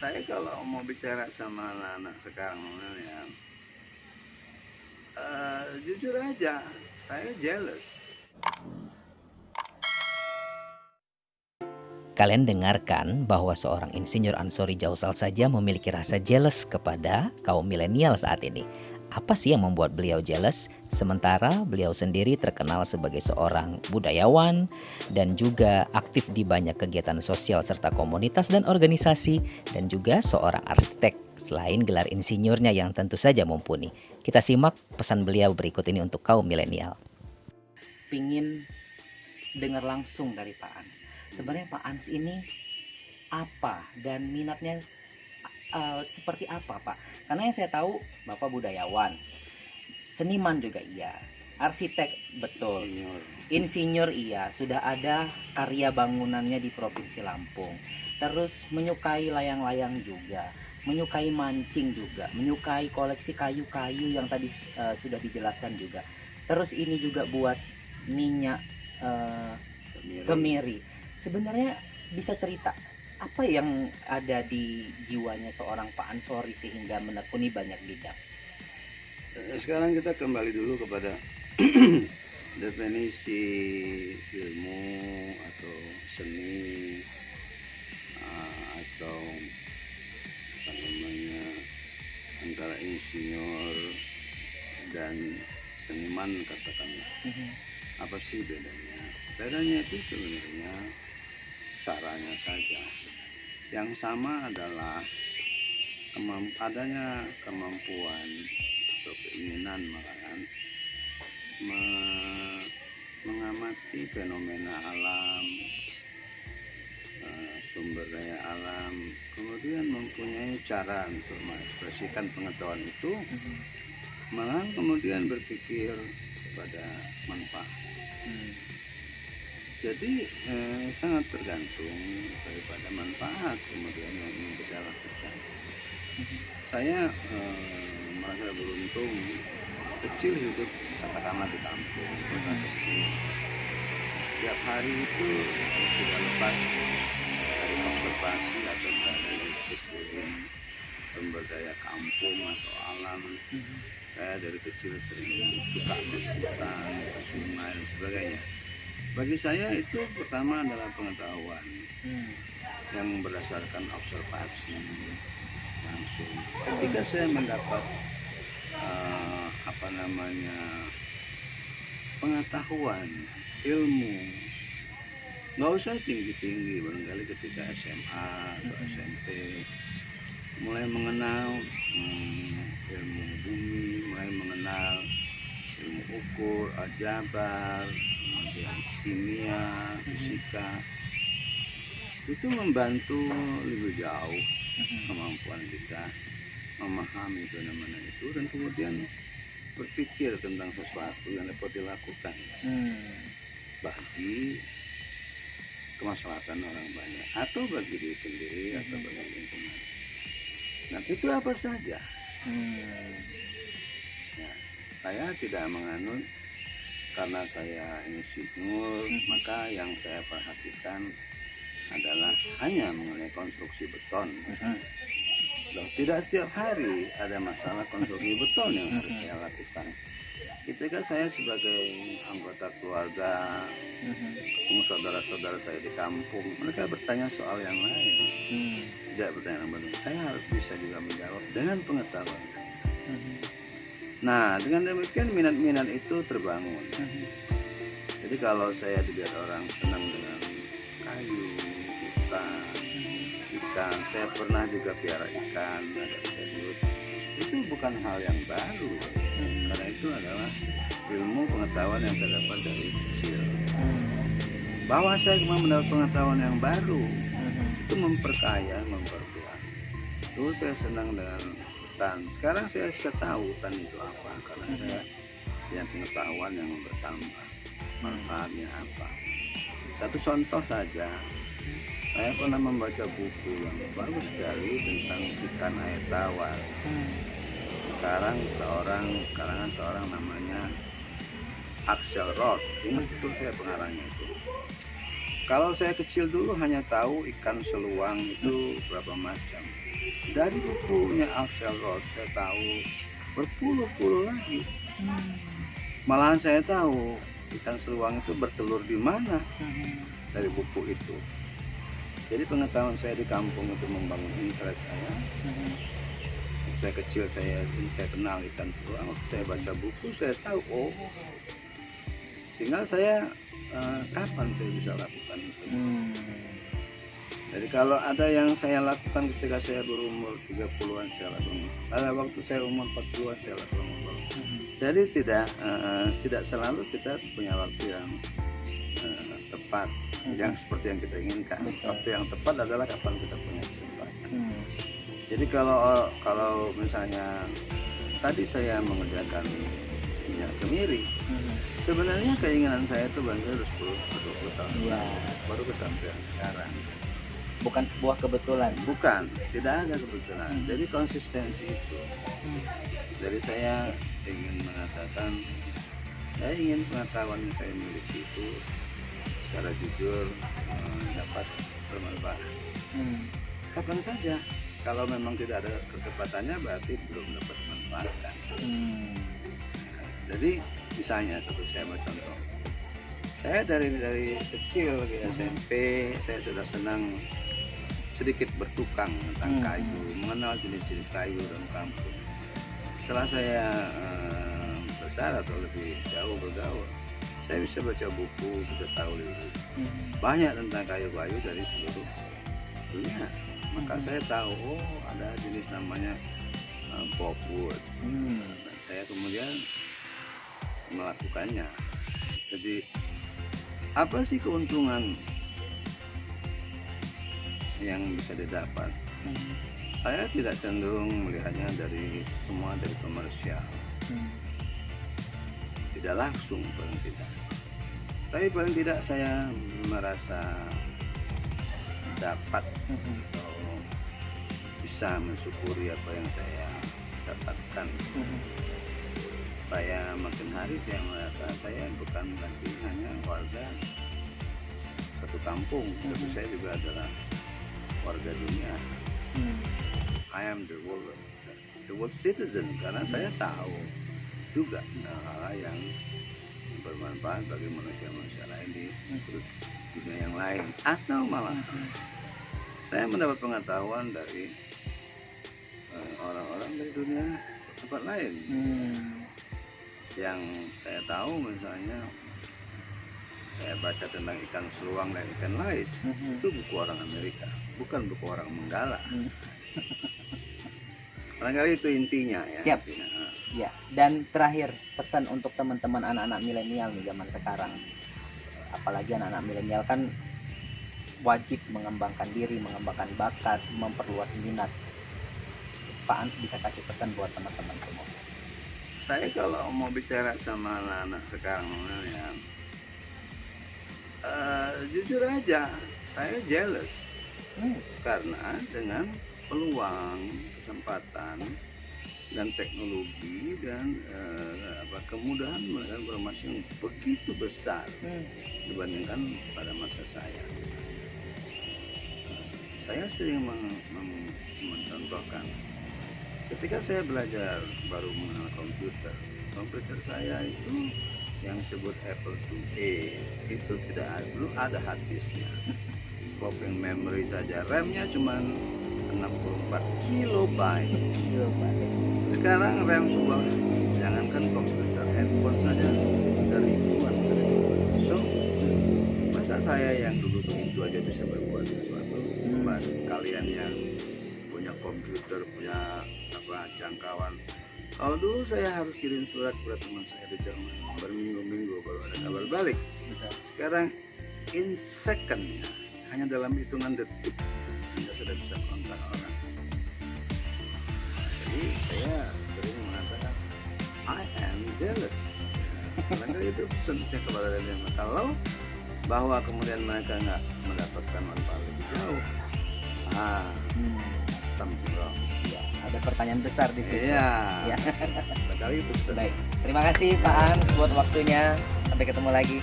Saya kalau mau bicara sama anak-anak sekarang ya, jujur aja, saya jealous. Kalian dengarkan bahwa seorang Insinyur Ansori Jausal saja memiliki rasa jealous kepada kaum milenial saat ini. Apa sih yang membuat beliau jealous? Sementara beliau sendiri terkenal sebagai seorang budayawan dan juga aktif di banyak kegiatan sosial serta komunitas dan organisasi, dan juga seorang arsitek selain gelar insinyurnya yang tentu saja mumpuni. Kita simak pesan beliau berikut ini untuk kaum milenial. Pingin dengar langsung dari Pak Ans. Sebenarnya Pak Ans ini apa dan minatnya seperti apa, Pak? Karena yang saya tahu Bapak budayawan, seniman juga iya, arsitek betul, insinyur iya, sudah ada karya bangunannya di Provinsi Lampung. Terus menyukai layang-layang juga, menyukai mancing juga, menyukai koleksi kayu-kayu yang tadi sudah dijelaskan juga. Terus ini juga buat minyak kemiri. Sebenarnya bisa cerita apa yang ada di jiwanya seorang Pak Ansori sehingga menekuni banyak bidang? Sekarang kita kembali dulu kepada definisi ilmu atau seni, atau apa namanya, antara insinyur dan seniman, katakanlah. Apa sih bedanya? Bedanya itu sebenarnya caranya saja. Yang sama adalah adanya kemampuan atau keinginan malahan mengamati fenomena alam, sumber daya alam, kemudian mempunyai cara untuk mengekspresikan pengetahuan itu, malah kemudian berpikir kepada manfaat. Jadi sangat tergantung daripada manfaat kemudian yang ingin kita lakukan. Saya merasa beruntung, kecil hidup katakanlah di kampung, kota kecil. Setiap hari itu tidak lepas dari observasi atau dari ikutin sumber daya kampung atau alam. Saya dari kecil sering suka ke hutan, ke sungai dan sebagainya. Bagi saya itu pertama adalah pengetahuan yang berdasarkan observasi langsung. Ketika saya mendapat pengetahuan, ilmu, nggak usah tinggi-tinggi, barangkali ketika SMA atau SMP mulai mengenal ilmu bumi, mulai mengenal ilmu ukur, aljabar, kemudian kimia, fisika, itu membantu lebih jauh kemampuan kita memahami fenomena itu dan kemudian berpikir tentang sesuatu yang dapat dilakukan bagi kemaslahatan orang banyak atau bagi diri sendiri atau bagi lingkungan. Nah, itu apa saja. Ya, saya tidak menganut karena saya insinyur maka yang saya perhatikan adalah hanya mengenai konstruksi beton. Loh, tidak setiap hari ada masalah konstruksi beton yang harus saya lakukan. Ketika saya sebagai anggota keluarga ketemu saudara-saudara saya di kampung, mereka bertanya soal yang lain, tidak bertanya yang benar. Saya harus bisa juga menjawab dengan pengetahuan. Nah, dengan demikian minat-minat itu terbangun. Jadi kalau saya dilihat orang senang dengan kayu, hutan, ikan, saya pernah juga piara ikan, ada serius. Itu bukan hal yang baru, karena itu adalah ilmu pengetahuan yang saya dapat dari kecil. Bahwa saya mendapat pengetahuan yang baru, itu memperkaya, memperkuat. Dulu saya senang dengan hutan, sekarang saya tahu hutan itu apa, karena saya punya pengetahuan yang bertambah. Manfaatnya apa? Satu contoh saja, saya pernah membaca buku yang bagus sekali tentang ikan air tawar. Karangan seorang namanya Axel Roth, ingat betul saya pengarangnya itu. Kalau saya kecil dulu hanya tahu ikan seluang itu berapa macam. Dari bukunya Axelrod saya tahu berpuluh-puluh lagi. Malahan saya tahu ikan seluang itu bertelur di mana dari buku itu. Jadi pengetahuan saya di kampung itu membangun interest saya. Saya kecil saya kenal ikan seluang. Waktu saya baca buku saya tahu, oh, tinggal saya kapan saya bisa lakukan itu. Jadi kalau ada yang saya lakukan ketika saya berumur 30-an saya lakukan. Pada waktu saya umur 40-an saya lakukan. Jadi tidak selalu kita punya waktu yang tepat, yang seperti yang kita inginkan. Waktu yang tepat adalah kapan kita punya kesempatan. Jadi kalau misalnya tadi saya mengerjakan minyak kemiri, sebenarnya keinginan saya itu baru 10 atau 20 tahun baru kesampaian sekarang. Bukan sebuah kebetulan. Bukan, tidak ada kebetulan. Jadi konsistensi itu. Jadi saya ingin mengatakan, saya ingin pengetahuan yang saya miliki itu secara jujur dapat bermanfaat. Kapan saja. Kalau memang tidak ada kesempatannya berarti belum dapat manfaat. Jadi misalnya saya mau contoh. Saya dari kecil di SMP saya sudah senang sedikit bertukang tentang kayu, mengenal jenis-jenis kayu dalam kampung. Setelah saya besar atau lebih jauh bergaul, saya bisa baca buku, bisa tahu lebih banyak tentang kayu-kayu dari seluruh dunia. Maka saya tahu, oh ada jenis namanya pulpwood. Dan saya kemudian melakukannya. Jadi apa sih keuntungan yang bisa didapat? Saya tidak cenderung melihatnya dari semua dari komersial. Tidak langsung paling tidak. Tapi paling tidak saya merasa dapat atau bisa mensyukuri apa yang saya dapatkan. Saya makin hari saya merasa saya bukan lagi hanya warga satu kampung, tapi saya juga adalah warga dunia. I am the world citizen, karena saya tahu juga hal-hal yang bermanfaat bagi manusia-manusia lain di dunia yang lain, atau malah saya mendapat pengetahuan dari orang-orang dari dunia tempat lain. Yang saya tahu misalnya saya baca tentang ikan seluang dan ikan lais, itu buku orang Amerika, bukan buku orang Menggala. Barangkali itu intinya ya. Siap. Intinya. Ya, dan terakhir pesan untuk teman-teman anak-anak milenial di zaman sekarang. Apalagi anak-anak milenial kan wajib mengembangkan diri, mengembangkan bakat, memperluas minat. Pak Ans bisa kasih pesan buat teman-teman semua. Saya kalau mau bicara sama anak-anak sekarang ya, jujur aja saya jealous karena dengan peluang, kesempatan dan teknologi dan kemudahan menggunakan informasi yang begitu besar dibandingkan pada masa saya. Saya sering mencontohkan ketika saya belajar baru mengenal komputer saya itu yang disebut Apple IIa itu belum ada harddisknya, copying memory saja, RAM-nya cuma 64 kilobyte. Sekarang RAM sebuah jangankan komputer, handphone saja sudah ribuan. So masa saya yang dulu begitu aja bisa berbuat sesuatu, kalian yang punya komputer, punya jangkauan. Kalau dulu saya harus kirim surat kepada teman saya di Jerman, berminggu-minggu baru ada kabar balik. Sekarang in second, hanya dalam hitungan detik Anda sudah bisa kontak orang. Jadi saya sering mengatakan I am jealous. Karena itu pesannya kepada dia. Kalau bahwa kemudian mereka nggak mendapatkan manfaat lebih jauh, something wrong. Ya, ada pertanyaan besar di sini. Iya. Ya. Sekali itu. Baik. Terima kasih Pak Ans buat waktunya. Sampai ketemu lagi.